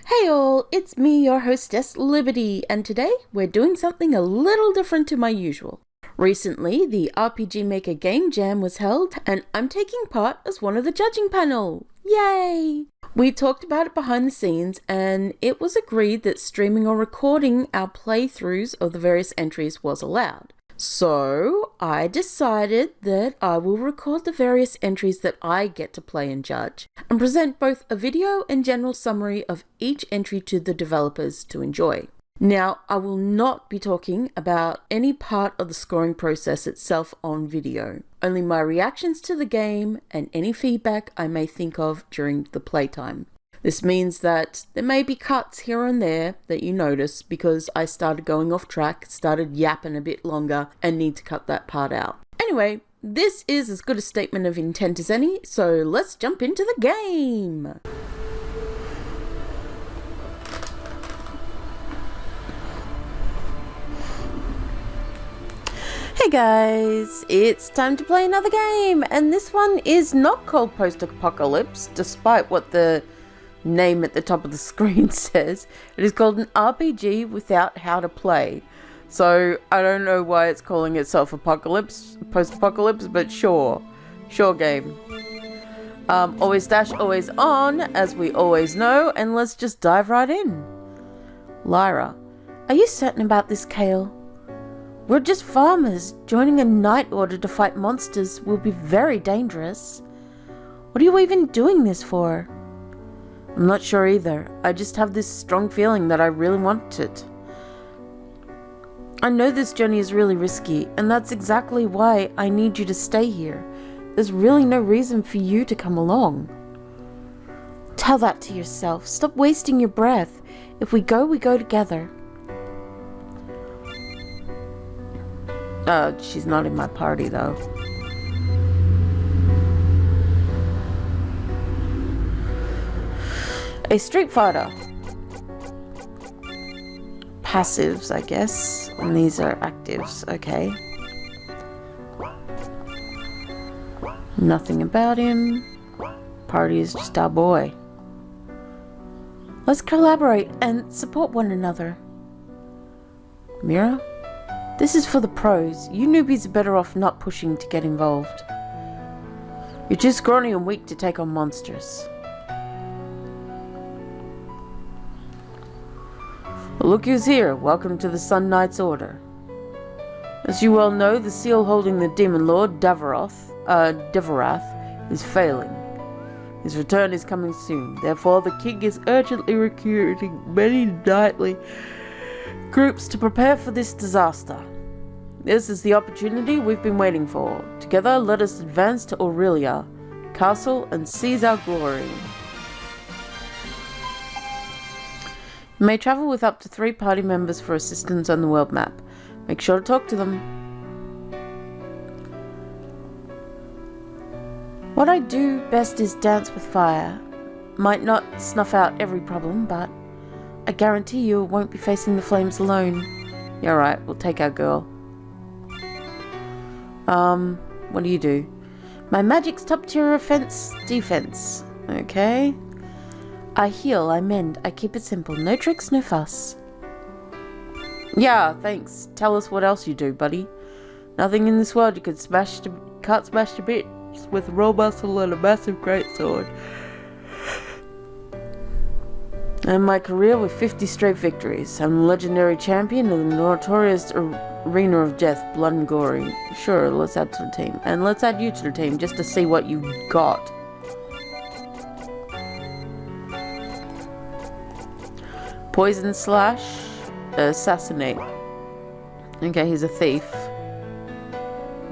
Hey all, it's me, your hostess Liberty, and today we're doing something a little different to my usual. Recently, the RPG Maker Game Jam was held, and I'm taking part as one of the judging panel. Yay! We talked about it behind the scenes, and it was agreed that streaming or recording our playthroughs of the various entries was allowed. So, I decided that I will record the various entries that I get to play and judge, and present both a video and general summary of each entry to the developers to enjoy. Now, I will not be talking about any part of the scoring process itself on video, only my reactions to the game and any feedback I may think of during the playtime. This means that there may be cuts here and there that you notice because I started going off track, started yapping a bit longer, and need to cut that part out. Anyway, this is as good a statement of intent as any, so let's jump into the game! Hey guys, it's time to play another game, and this one is not called Post-Apocalypse, despite what the name at the top of the screen says. It is called an RPG without how to play. So I don't know why it's calling itself Post-Apocalypse, but sure game. Always dash, always on, as we always know, and let's just dive right in. Lyra, are you certain about this, Kale? We're just farmers. Joining a night order to fight monsters will be very dangerous. What are you even doing this for? I'm not sure either. I just have this strong feeling that I really want it. I know this journey is really risky, and that's exactly why I need you to stay here. There's really no reason for you to come along. Tell that to yourself. Stop wasting your breath. If we go together. She's not in my party though. A Street Fighter. Passives, I guess. And these are actives, okay. Nothing about him. Party is just our boy. Let's collaborate and support one another. Mira? This is for the pros. You newbies are better off not pushing to get involved. You're too scrawny and weak to take on monsters. Well, look who's here. Welcome to the Sun Knight's Order. As you well know, the seal holding the Demon Lord, Davarath, is failing. His return is coming soon. Therefore, the king is urgently recruiting many knightly groups to prepare for this disaster. This is the opportunity we've been waiting for. Together, let us advance to Aurelia Castle and seize our glory. You may travel with up to 3 party members for assistance on the world map. Make sure to talk to them. What I do best is dance with fire. Might not snuff out every problem, but I guarantee you won't be facing the flames alone. Yeah, right, we'll take our girl. What do you do? My magic's top tier offense, defense. Okay. I heal, I mend, I keep it simple. No tricks, no fuss. Yeah, thanks. Tell us what else you do, buddy. Nothing in this world you can't smash to bits with raw muscle and a massive greatsword. And my career with 50 straight victories. I'm a legendary champion of the notorious Arena of Death, Blood and Gory. Sure, let's add to the team. And let's add you to the team just to see what you got. Poison Slash, Assassinate. Okay, he's a thief.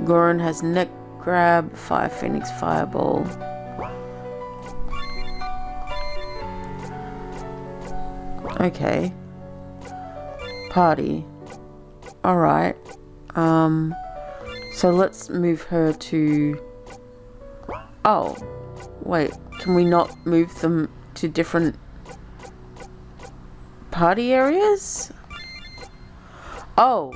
Goran has Neck Grab, Fire Phoenix, Fireball. Okay. Party. Alright. So let's move her to... Oh. Wait. Can we not move them to different party areas? Oh.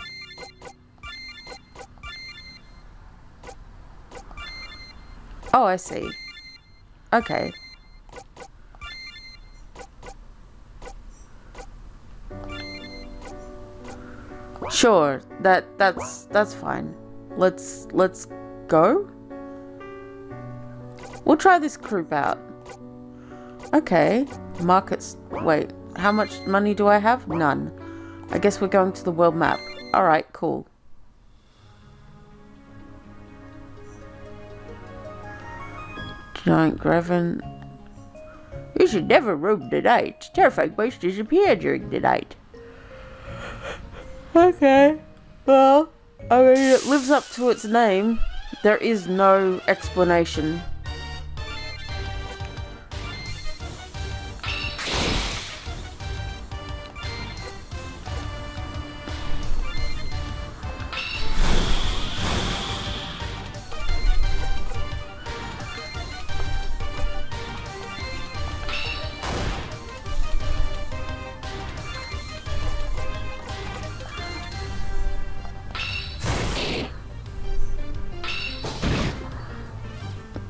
Oh, I see. Okay. Sure, that's fine. Let's go. We'll try this group out. Okay, markets. Wait, how much money do I have? None. I guess we're going to the world map. Alright, cool. Giant Graven. You should never roam the night. Terrifying beasts disappear during the night. Okay. Well, I mean, it lives up to its name. There is no explanation.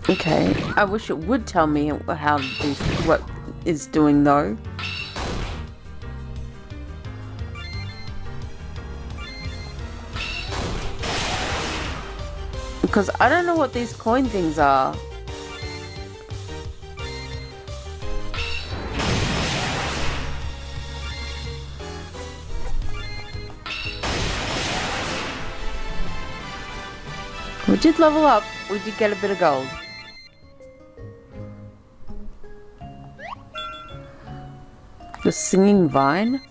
Okay, I wish it would tell me how this, what is doing though. Because I don't know what these coin things are. We did level up, we did get a bit of gold. The singing vine?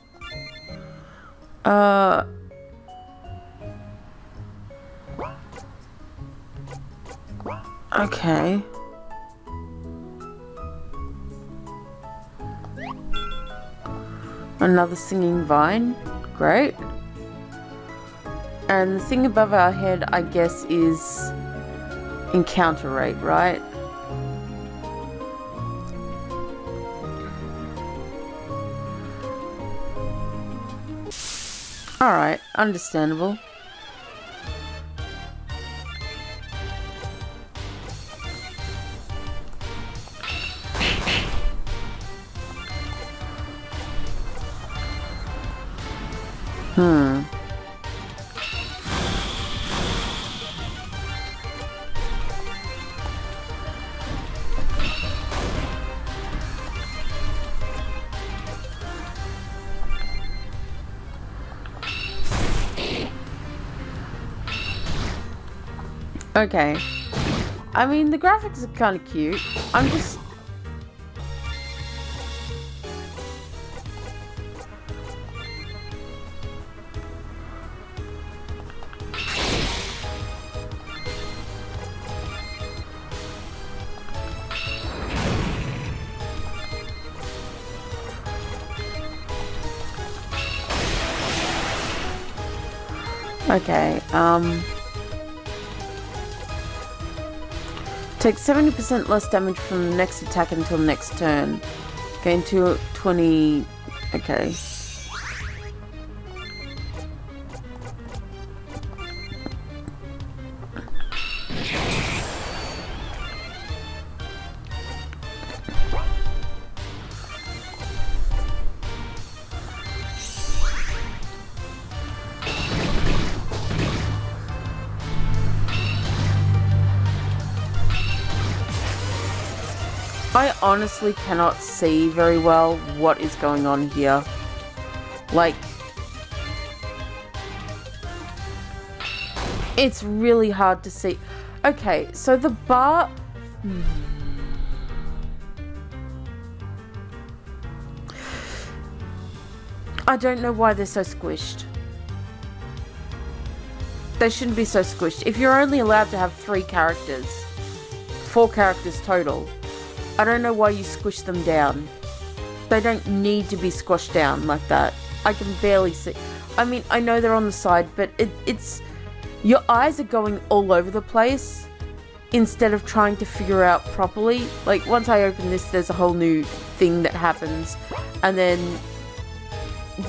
Okay. Another singing vine. Great. And the thing above our head, I guess, is encounter rate, right? Alright, understandable. Okay. I mean, the graphics are kind of cute. I'm just... Okay, take 70% less damage from the next attack until next turn. Gain 20... Okay. I honestly cannot see very well what is going on here. Like, it's really hard to see. Okay, so the bar... I don't know why they're so squished. They shouldn't be so squished. If you're only allowed to have 3 characters, 4 characters total, I don't know why you squish them down. They don't need to be squashed down like that. I can barely see. I mean, I know they're on the side, but it's... Your eyes are going all over the place instead of trying to figure out properly. Like, once I open this, there's a whole new thing that happens. And then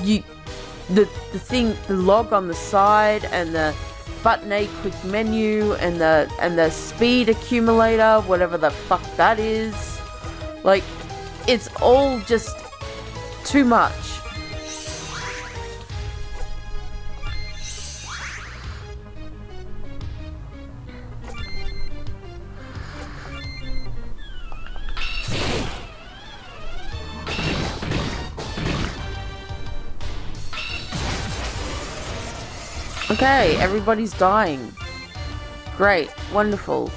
you... The log on the side and the button A quick menu and the speed accumulator, whatever the fuck that is. Like, it's all just too much. Okay, everybody's dying. Great, wonderful.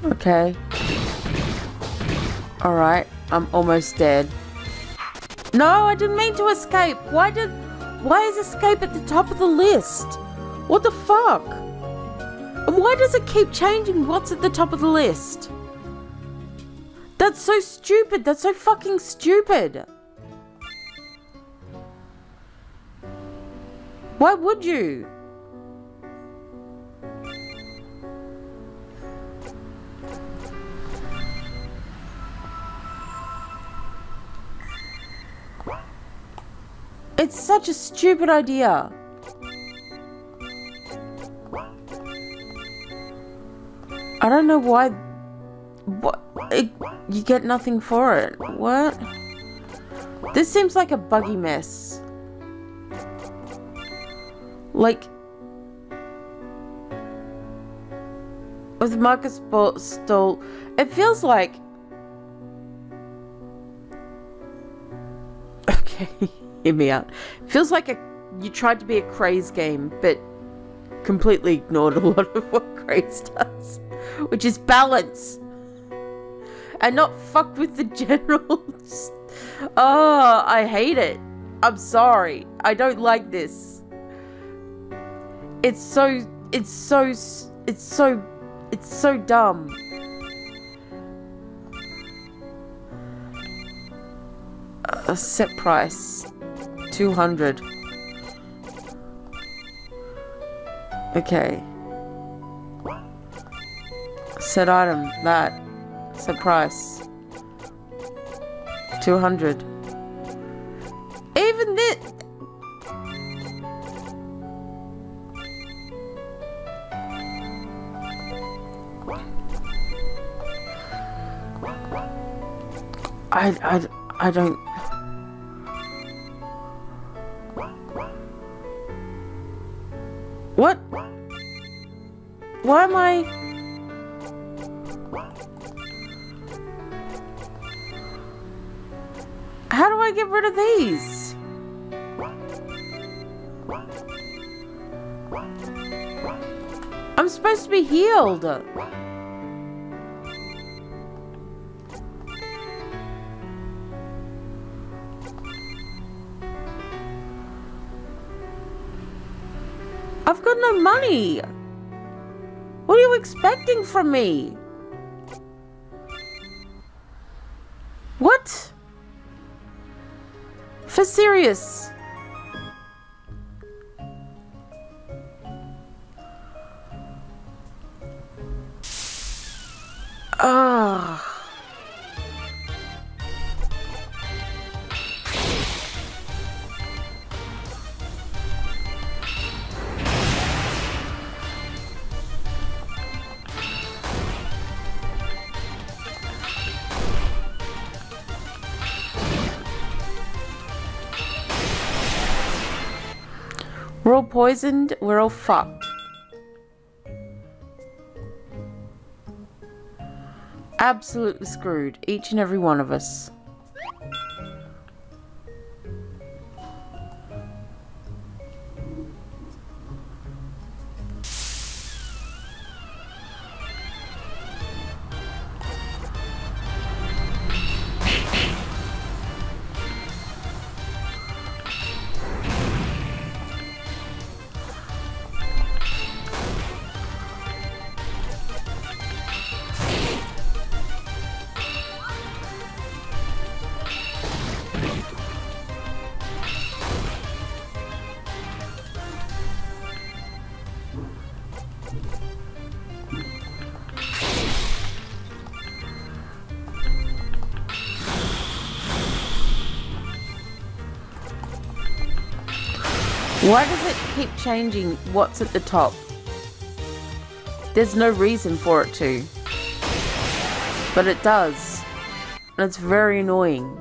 Okay. Alright, I'm almost dead. No, I didn't mean to escape. Why is escape at the top of the list? What the fuck? And why does it keep changing what's at the top of the list? That's so stupid. That's so fucking stupid. Why would you? It's such a stupid idea. I don't know why. You get nothing for it. What? This seems like a buggy mess. Like, with Marcus Stoll, it feels like. Okay. Hear me out. Feels like you tried to be a Craze game, but completely ignored a lot of what Craze does, which is balance and not fuck with the generals. Oh, I hate it. I'm sorry. I don't like this. It's so dumb. A set price. 200. Okay. Set item, that. Set price. 200. Even this. I don't. What? Why am I? How do I get rid of these? I'm supposed to be healed. I've got no money. What are you expecting from me? What? For serious? Ah. We're all poisoned, we're all fucked. Absolutely screwed, each and every one of us. Why does it keep changing what's at the top? There's no reason for it to. But it does. And it's very annoying.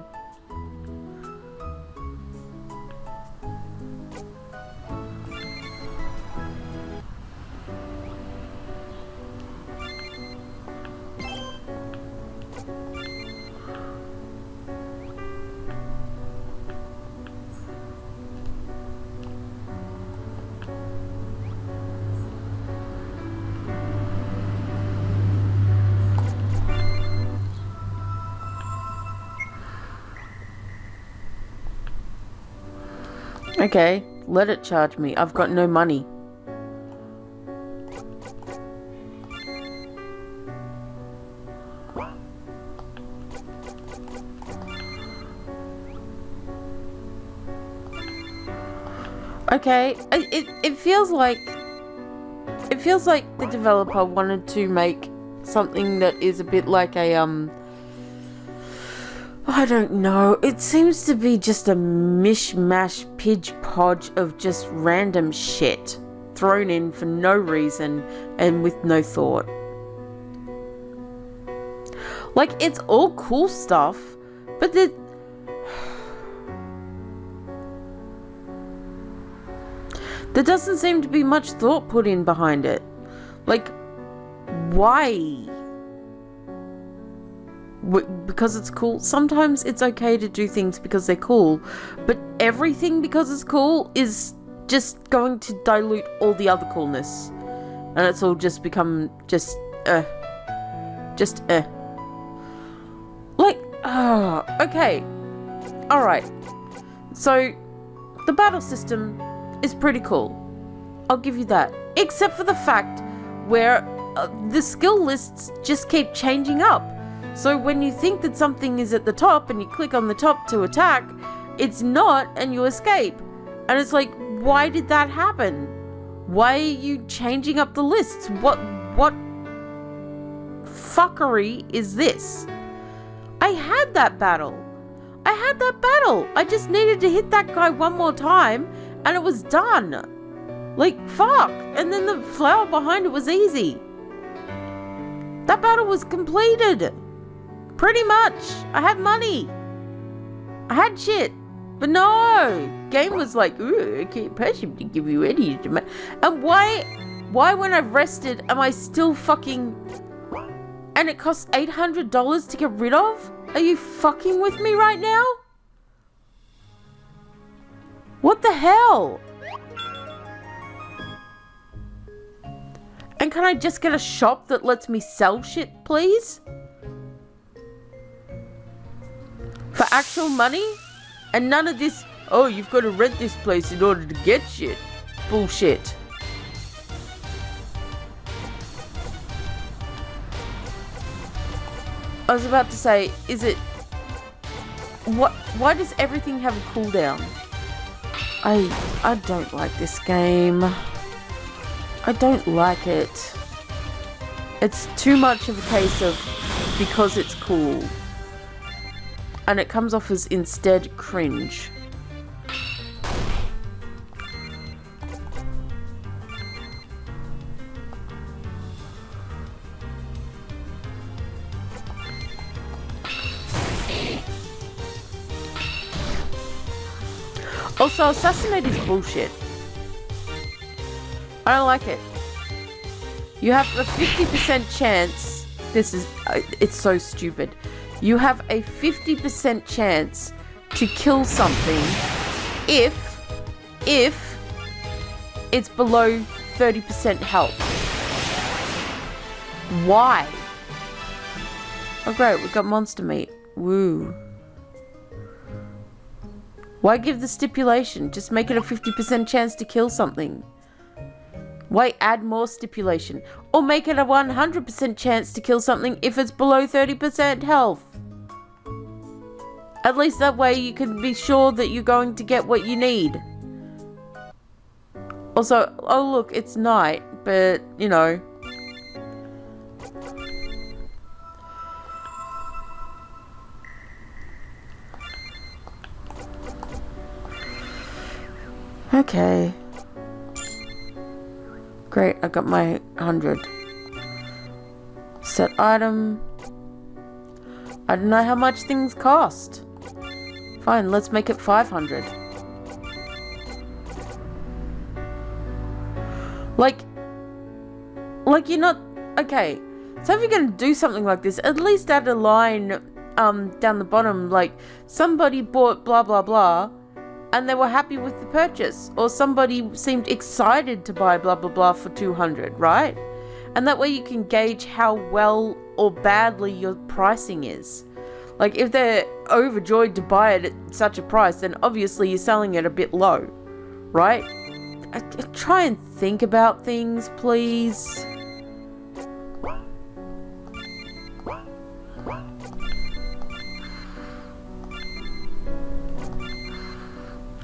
Okay, let it charge me. I've got no money. Okay, it feels like the developer wanted to make something that is a bit like a I don't know. It seems to be just a mishmash podge of just random shit thrown in for no reason and with no thought. Like, it's all cool stuff, but there doesn't seem to be much thought put in behind it. Like, why? Because it's cool. Sometimes it's okay to do things because they're cool, but everything because it's cool is just going to dilute all the other coolness, and it's all just become just like, okay, all right. So the battle system is pretty cool, I'll give you that, except for the fact where the skill lists just keep changing up. So when you think that something is at the top and you click on the top to attack, it's not, and you escape. And it's like, why did that happen? Why are you changing up the lists? What fuckery is this? I had that battle. I just needed to hit that guy one more time and it was done. Like, fuck. And then the flower behind it was easy. That battle was completed. Pretty much. I had money. I had shit. But no. Game was like, ooh, I can't possibly give you any. And why when I've rested am I still fucking... And it costs $800 to get rid of? Are you fucking with me right now? What the hell? And can I just get a shop that lets me sell shit, please? For actual money? And none of this, oh, you've got to rent this place in order to get shit. Bullshit. I was about to say, is it... Why does everything have a cooldown? I don't like this game. I don't like it. It's too much of a case of because it's cool. And it comes off as instead cringe. Also, Assassinate is bullshit. I don't like it. You have a 50% chance. This is... it's so stupid. You have a 50% chance to kill something if it's below 30% health. Why? Oh great, we've got monster meat. Woo. Why give the stipulation? Just make it a 50% chance to kill something. Why add more stipulation? Or make it a 100% chance to kill something if it's below 30% health. At least that way you can be sure that you're going to get what you need. Also, oh look, it's night, but, you know. Okay. Great, I got my 100. Set item. I don't know how much things cost. Fine, let's make it 500. Like you're not... Okay, so if you're going to do something like this, at least add a line down the bottom, like, somebody bought blah blah blah, and they were happy with the purchase. Or somebody seemed excited to buy blah blah blah for 200, right? And that way you can gauge how well or badly your pricing is. Like, if they're overjoyed to buy it at such a price, then obviously you're selling it a bit low, right? Try and think about things, please.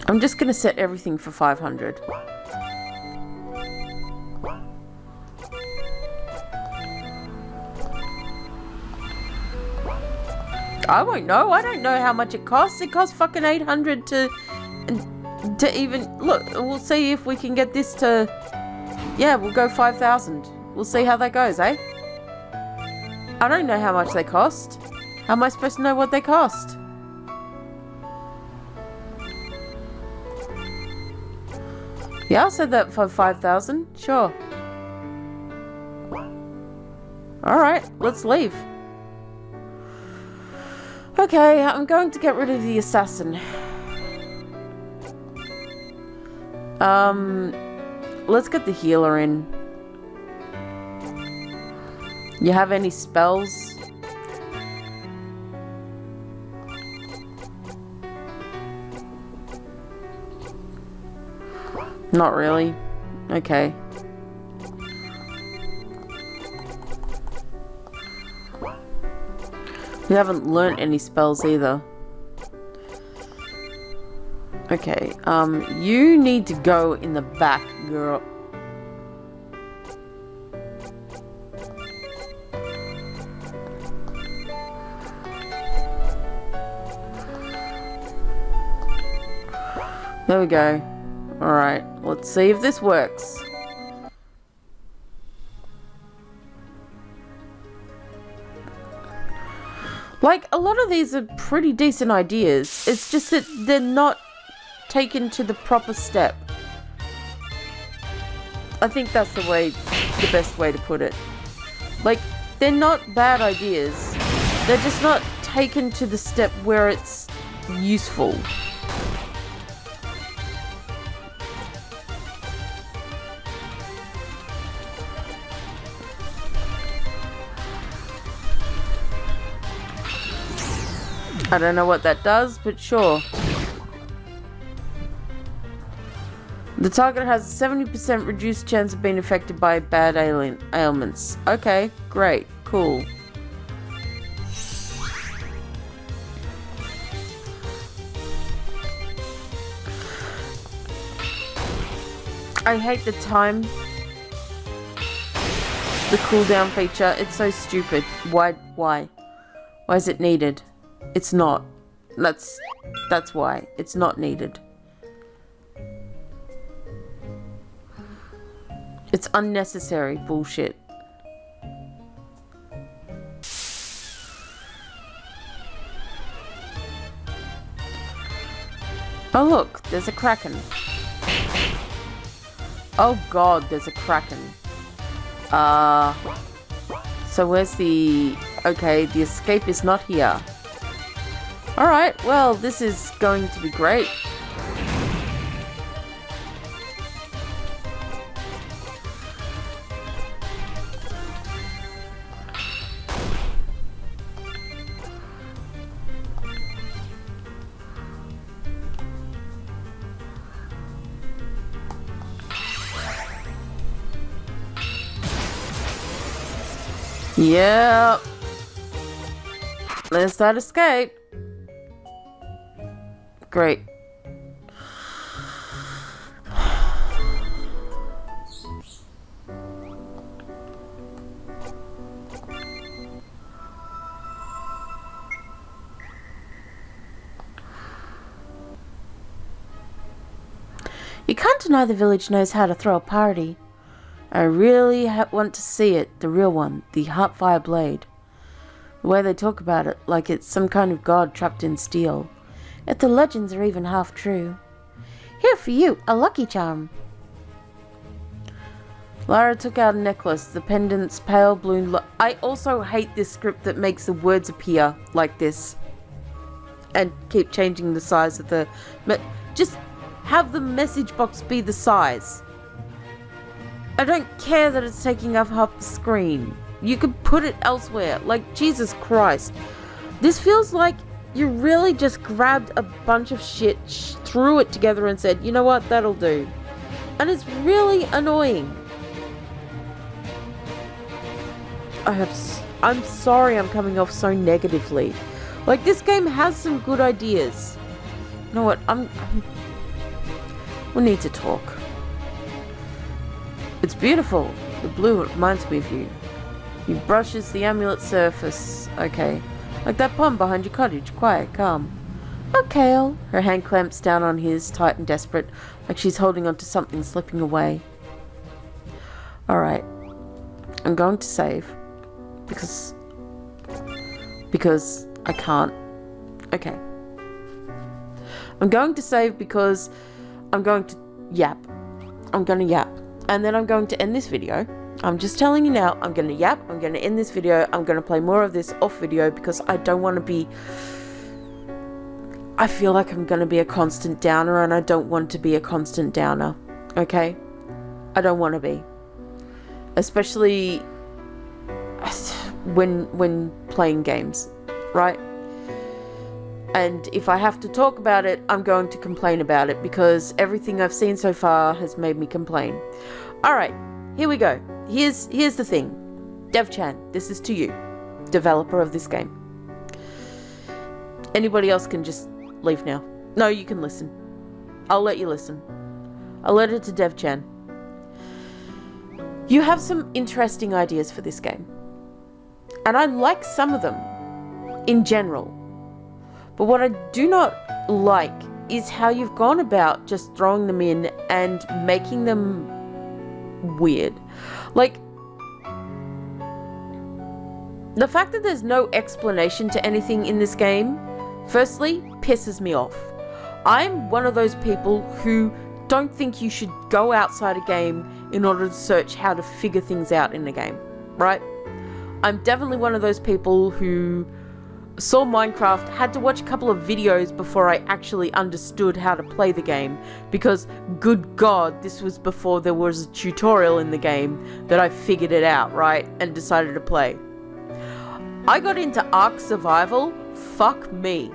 I'm just gonna set everything for 500. I won't know. I don't know how much it costs. It costs fucking 800 to even... Look, we'll see if we can get this to... Yeah, we'll go 5,000. We'll see how that goes, eh? I don't know how much they cost. How am I supposed to know what they cost? Yeah, I'll set that for 5,000. Sure. Alright, let's leave. Okay, I'm going to get rid of the assassin. Let's get the healer in. You have any spells? Not really. Okay. We haven't learnt any spells either. Okay, you need to go in the back, girl. There we go. Alright, let's see if this works. Like, a lot of these are pretty decent ideas. It's just that they're not taken to the proper step. I think that's the best way to put it. Like, they're not bad ideas. They're just not taken to the step where it's useful. I don't know what that does, but sure. The target has a 70% reduced chance of being affected by bad ailments. Okay, great, cool. I hate the time. The cooldown feature, it's so stupid. Why? Why is it needed? It's not. That's why. It's not needed. It's unnecessary bullshit. Oh look, there's a kraken. Oh god, there's a kraken. So where's the... Okay, the escape is not here. Alright, well, this is going to be great. Yep. There's that escape. Great. You can't deny the village knows how to throw a party. I really want to see it, the real one, the Heartfire Blade. The way they talk about it, like it's some kind of god trapped in steel. If the legends are even half true. Here for you, a lucky charm. Lara took out a necklace, the pendant's pale blue. I also hate this script that makes the words appear like this. And keep changing the size of the... Just have the message box be the size. I don't care that it's taking up half the screen. You could put it elsewhere. Like, Jesus Christ. This feels like you really just grabbed a bunch of shit, threw it together and said, you know what, that'll do. And it's really annoying. I'm sorry I'm coming off so negatively. Like, this game has some good ideas. You know what, we need to talk. It's beautiful. The blue reminds me of you. He brushes the amulet surface. Okay. Like that pond behind your cottage. Quiet, calm. Okay, Elle. Her hand clamps down on his, tight and desperate, like she's holding on to something slipping away. Alright. I'm going to save. Because I can't. Okay. I'm going to save because I'm going to yap. I'm going to yap. And then I'm going to end this video. I'm just telling you now, I'm going to yap. I'm going to end this video. I'm going to play more of this off video because I don't want to be... I feel like I'm going to be a constant downer and I don't want to be a constant downer. Okay? I don't want to be. Especially when playing games, right? And if I have to talk about it, I'm going to complain about it because everything I've seen so far has made me complain. Alright, here we go. Here's the thing. DevChan, this is to you, developer of this game. Anybody else can just leave now. No, you can listen. I'll let you listen. I'll let it to DevChan. You have some interesting ideas for this game. And I like some of them, in general. But what I do not like is how you've gone about just throwing them in and making them weird. Like, the fact that there's no explanation to anything in this game, firstly, pisses me off. I'm one of those people who don't think you should go outside a game in order to search how to figure things out in a game, right? I'm definitely one of those people who saw Minecraft, had to watch a couple of videos before I actually understood how to play the game, because good God, this was before there was a tutorial in the game that I figured it out, right, and decided to play. I got into Ark Survival, fuck me.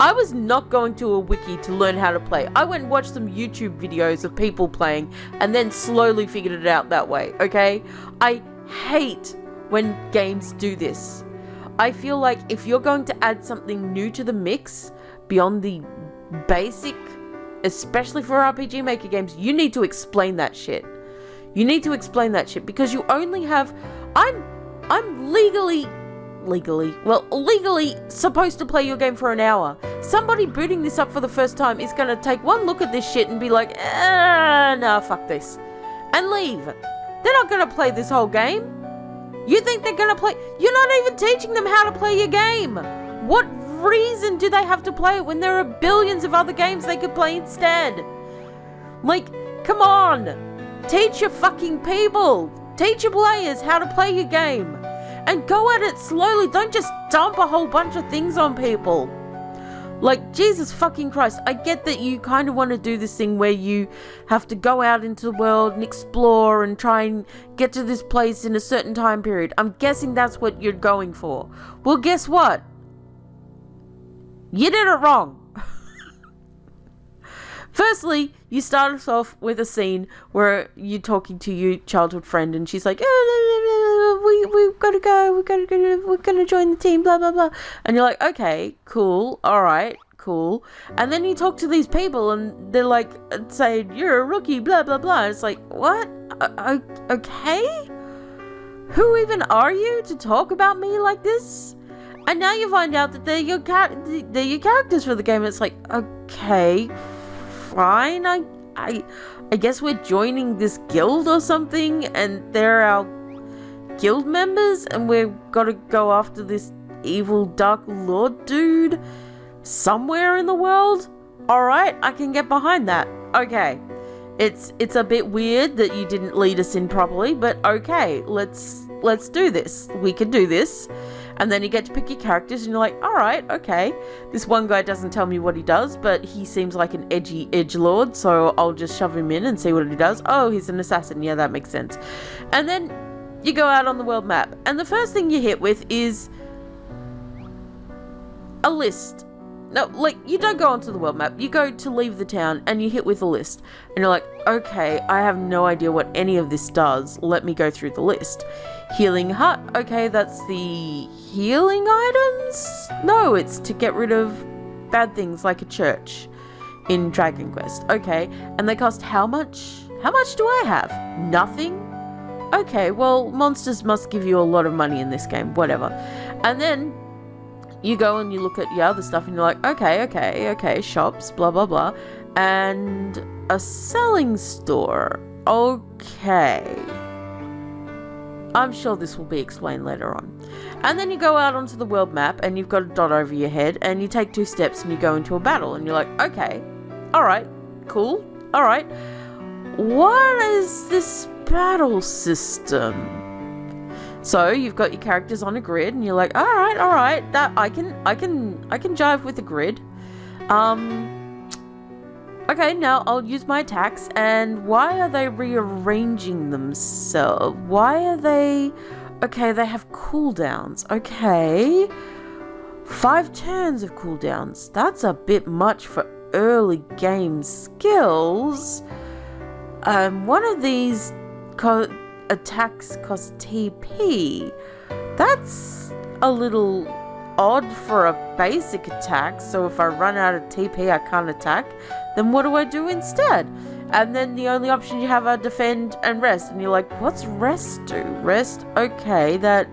I was not going to a wiki to learn how to play. I went and watched some YouTube videos of people playing and then slowly figured it out that way, okay? I hate when games do this. I feel like if you're going to add something new to the mix beyond the basic, especially for RPG Maker games, you need to explain that shit. You need to explain that shit because you only have... I'm legally supposed to play your game for an hour. Somebody booting this up for the first time is going to take one look at this shit and be like, nah, fuck this, and leave. They're not going to play this whole game. You think they're going to play? You're not even teaching them how to play your game. What reason do they have to play it when there are billions of other games they could play instead? Like, come on. Teach your fucking people. Teach your players how to play your game. And go at it slowly. Don't just dump a whole bunch of things on people. Like, Jesus fucking Christ. I get that you kind of want to do this thing where you have to go out into the world and explore and try and get to this place in a certain time period. I'm guessing that's what you're going for. Well, guess what? You did it wrong. Firstly, you start us off with a scene where you're talking to your childhood friend and she's like, we've got to go, we're gonna join the team, blah, blah, blah. And you're like, okay, cool, alright, cool. And then you talk to these people and they're like, saying, you're a rookie, blah, blah, blah. And it's like, what? Okay? Who even are you to talk about me like this? And now you find out that they're your characters for the game. It's like, okay, fine, I guess we're joining this guild or something, and they're our guild members and we've got to go after this evil Dark Lord dude somewhere in the world. Alright, I can get behind that. Okay. It's a bit weird that you didn't lead us in properly, but okay, let's do this. We can do this. And then you get to pick your characters and you're like, alright, okay. This one guy doesn't tell me what he does, but he seems like an edgy edgelord, so I'll just shove him in and see what he does. Oh, he's an assassin. Yeah, that makes sense. And then you go out on the world map, and the first thing you hit with is a list. No, like, you don't go onto the world map. You go to leave the town and you hit with a list. And you're like, okay, I have no idea what any of this does. Let me go through the list. Healing hut. Okay, that's the healing items? No, it's to get rid of bad things like a church in Dragon Quest. Okay, and they cost how much? How much do I have? Nothing? Okay, well, monsters must give you a lot of money in this game. Whatever. And then you go and you look at your other stuff and you're like, okay, shops, blah, blah, blah. And a selling store. Okay. I'm sure this will be explained later on. And then you go out onto the world map and you've got a dot over your head and you take 2 steps and you go into a battle and you're like, okay, alright, cool, alright. What is this battle system? So you've got your characters on a grid and you're like, alright, that I can jive with the grid. Okay, now I'll use my attacks. And why are they rearranging themselves? Why are they... Okay, they have cooldowns. Okay. 5 turns of cooldowns. That's a bit much for early game skills. One of these attacks cost TP. That's a little odd for a basic attack. So if I run out of TP, I can't attack. Then what do I do instead? And then the only option you have are defend and rest. And you're like, what's rest do? Rest, okay, that...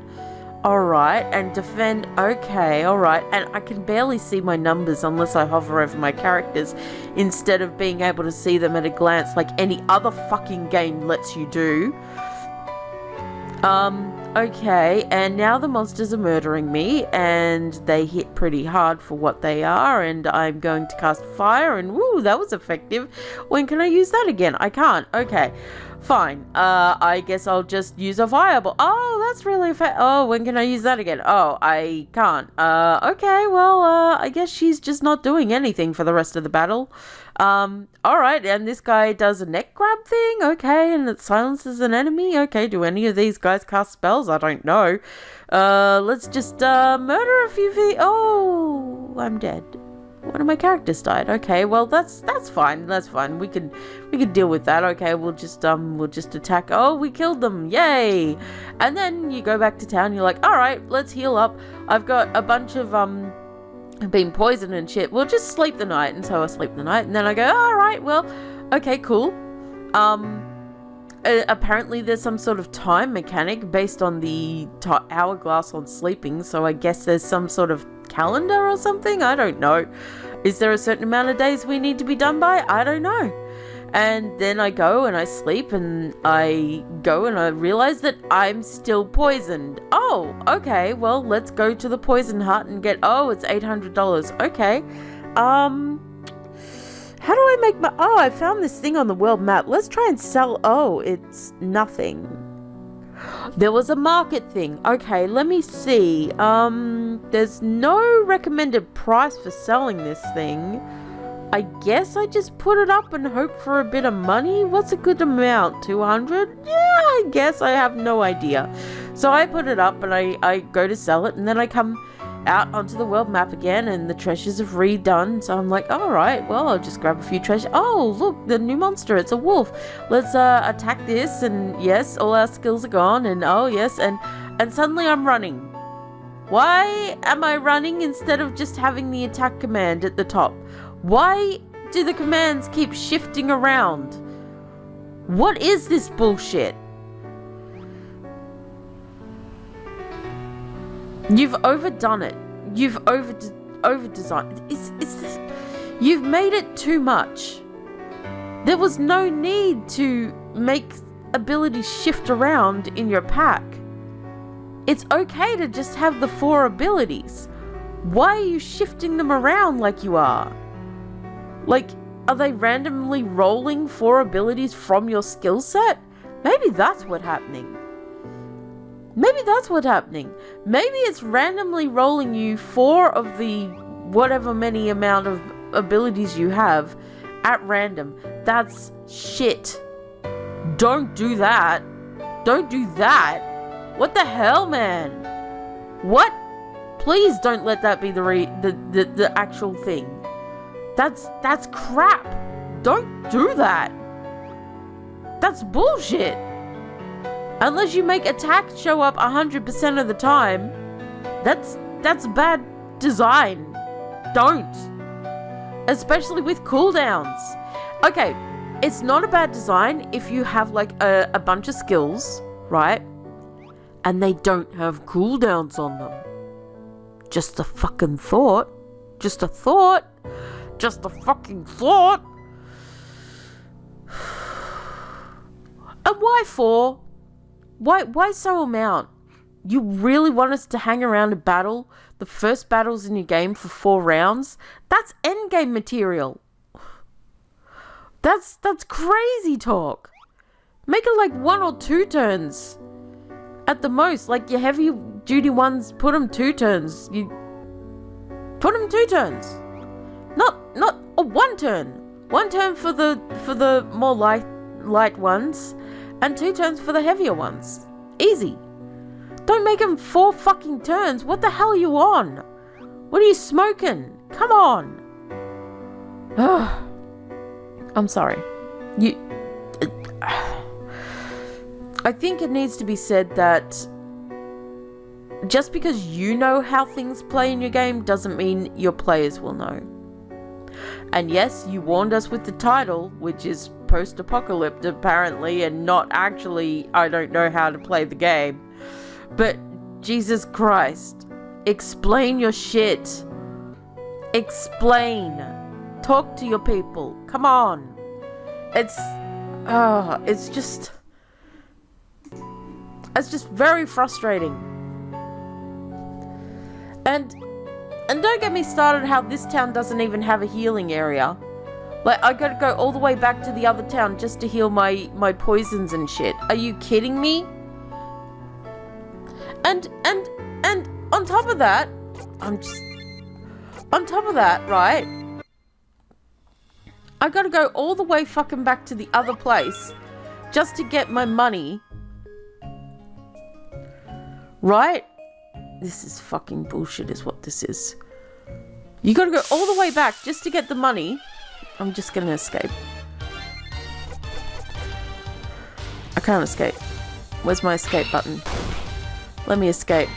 Alright, and defend, okay, alright. And I can barely see my numbers unless I hover over my characters instead of being able to see them at a glance like any other fucking game lets you do. Okay, and now the monsters are murdering me, and they hit pretty hard for what they are, and I'm going to cast fire, and woo, that was effective. When can I use that again? I can't. Okay, fine. I guess I'll just use a fireball. Oh, that's really effective. Oh, when can I use that again? Oh, I can't. Okay, well, I guess she's just not doing anything for the rest of the battle. Alright, and this guy does a neck grab thing, okay, and it silences an enemy, okay, do any of these guys cast spells? I don't know. Let's just, murder a few oh, I'm dead. One of my characters died, okay, well, that's fine, we can deal with that, okay, we'll just attack, oh, we killed them, yay! And then you go back to town, you're like, alright, let's heal up, I've got a bunch of, been poisoned and shit, we'll just sleep the night. And so I sleep the night and then I go, alright, well, okay, cool. Apparently there's some sort of time mechanic based on the hourglass on sleeping, so I guess there's some sort of calendar or something, I don't know. Is there a certain amount of days we need to be done by? I don't know. And then I go and I sleep and I go and I realize that I'm still poisoned. Oh, okay, well, let's go to the poison hut and get, oh, it's $800. Okay. How do I make my, oh, I found this thing on the world map. Let's try and sell, oh, it's nothing. There was a market thing. Okay, let me see. There's no recommended price for selling this thing. I guess I just put it up and hope for a bit of money. What's a good amount? 200? Yeah, I guess. I have no idea. So I put it up and I go to sell it, and then I come out onto the world map again and the treasures have redone. So I'm like, alright, well, I'll just grab a few treasures. Oh, look, the new monster, it's a wolf. Let's attack this, and yes, all our skills are gone, and oh yes, and suddenly I'm running. Why am I running instead of just having the attack command at the top? Why do the commands keep shifting around? What is this bullshit? You've overdone it. You've overdesigned. Is this? You've made it too much. There was no need to make abilities shift around in your pack. It's okay to just have the 4 abilities. Why are you shifting them around like you are? Like, are they randomly rolling 4 abilities from your skill set? Maybe that's what's happening. Maybe it's randomly rolling you 4 of the whatever many amount of abilities you have at random. That's shit. Don't do that. What the hell, man? What? Please don't let that be the actual thing. That's crap. Don't do that. That's bullshit. Unless you make attack show up 100% of the time, that's bad design. Don't. Especially with cooldowns. Okay, it's not a bad design if you have like a bunch of skills, right? And they don't have cooldowns on them. Just a fucking thought. Just a fucking thought. And why 4? Why so amount? You really want us to hang around a battle, the first battles in your game for 4 rounds? That's endgame material. That's crazy talk. Make it like 1 or 2 turns. At the most, like your heavy duty ones, put them 2 turns. You put them 2 turns. Not a 1 turn. 1 turn for the more light ones, and 2 turns for the heavier ones. Easy. Don't make them 4 fucking turns. What the hell are you on? What are you smoking? Come on. I'm sorry. I think it needs to be said that just because you know how things play in your game doesn't mean your players will know. And yes, you warned us with the title, which is post-apocalyptic apparently, and not actually, I don't know how to play the game. But Jesus Christ, explain your shit. Explain. Talk to your people. Come on. It's just very frustrating. And don't get me started how this town doesn't even have a healing area. Like, I gotta go all the way back to the other town just to heal my poisons and shit. Are you kidding me? And on top of that, right? I gotta go all the way fucking back to the other place just to get my money. Right? This is fucking bullshit is what this is. You gotta go all the way back just to get the money. I'm just gonna escape. I can't escape. Where's my escape button? Let me escape.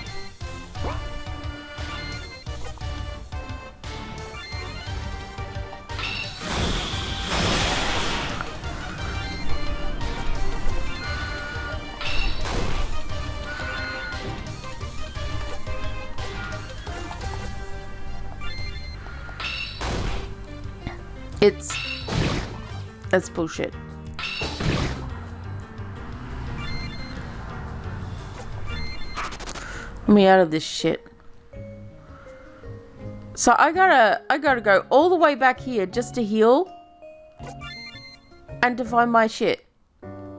That's bullshit. Let me out of this shit. So I gotta go all the way back here just to heal and to find my shit.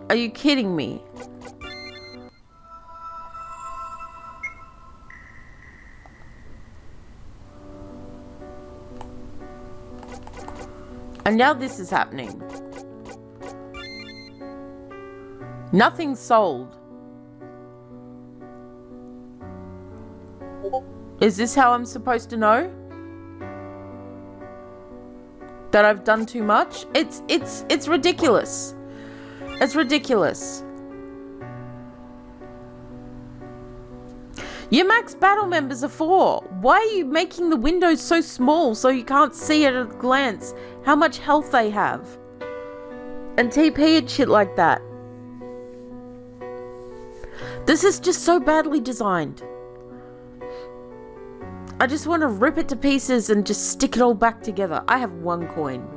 Are you kidding me? And now this is happening. Nothing's sold. Is this how I'm supposed to know? That I've done too much? It's ridiculous. It's ridiculous. Your max battle members are 4. Why are you making the windows so small so you can't see at a glance how much health they have? And TP and shit like that. This is just so badly designed. I just want to rip it to pieces and just stick it all back together. I have 1 coin.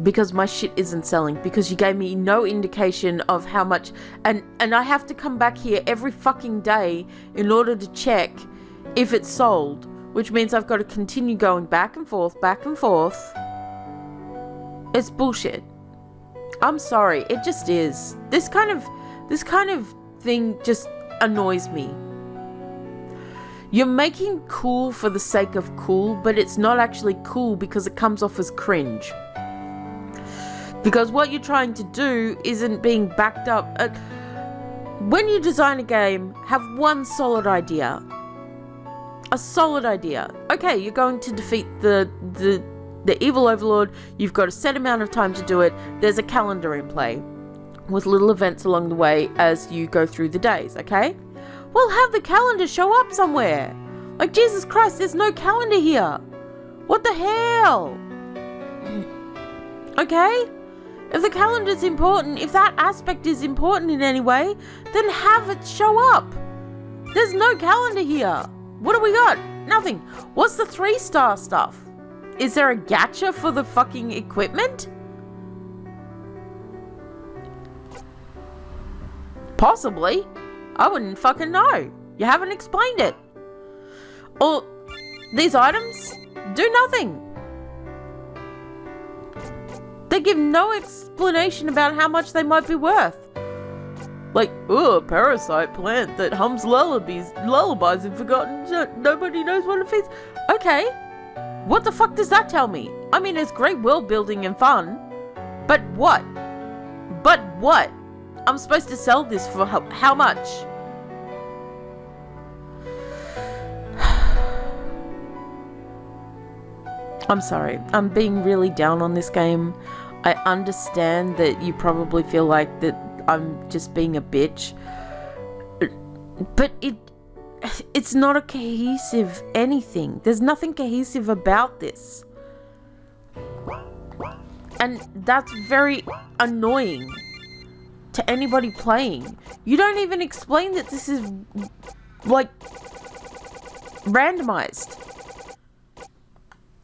because my shit isn't selling, because you gave me no indication of how much, and I have to come back here every fucking day in order to check if it's sold, which means I've got to continue going back and forth. It's bullshit. I'm sorry, it just is. This kind of thing just annoys me. You're making cool for the sake of cool, but it's not actually cool because it comes off as cringe. Because what you're trying to do isn't being backed up. When you design a game, have one solid idea. A solid idea. Okay, you're going to defeat the evil overlord. You've got a set amount of time to do it. There's a calendar in play with little events along the way as you go through the days, okay? Well, have the calendar show up somewhere. Like, Jesus Christ, there's no calendar here. What the hell? Okay? If the calendar's important, if that aspect is important in any way, then have it show up. There's no calendar here. What do we got? Nothing. What's the 3-star stuff? Is there a gacha for the fucking equipment? Possibly. I wouldn't fucking know. You haven't explained it. Or these items do nothing. They give no explanation about how much they might be worth. Like, a parasite plant that hums lullabies in forgotten. Nobody knows what it feeds. Okay. What the fuck does that tell me? I mean, it's great world building and fun. But what? I'm supposed to sell this for how much? I'm sorry. I'm being really down on this game. I understand that you probably feel like that I'm just being a bitch. But it's not a cohesive anything. There's nothing cohesive about this. And that's very annoying to anybody playing. You don't even explain that this is, like, randomized.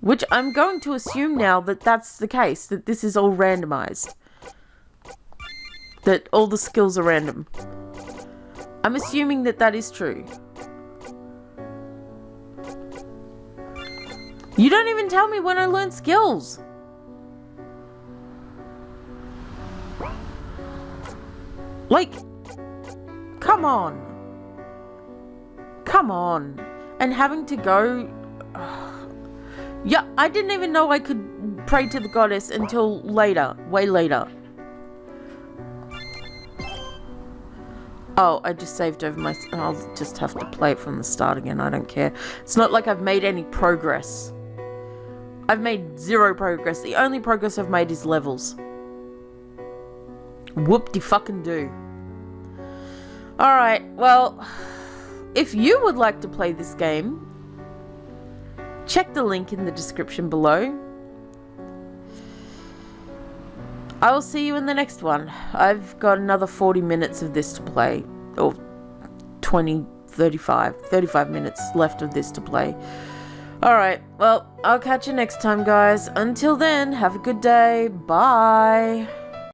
Which I'm going to assume now that that's the case, that this is all randomized. That all the skills are random. I'm assuming that that is true. You don't even tell me when I learn skills. Like, come on. Come on. And having to go... Yeah, I didn't even know I could pray to the goddess until later. Way later. Oh, I just saved over my... I'll just have to play it from the start again. I don't care. It's not like I've made any progress. I've made 0 progress. The only progress I've made is levels. Whoop-de-fucking-do. Alright, well... If you would like to play this game... Check the link in the description below. I will see you in the next one. I've got another 40 minutes of this to play. Or 35 minutes left of this to play. Alright, well, I'll catch you next time, guys. Until then, have a good day. Bye.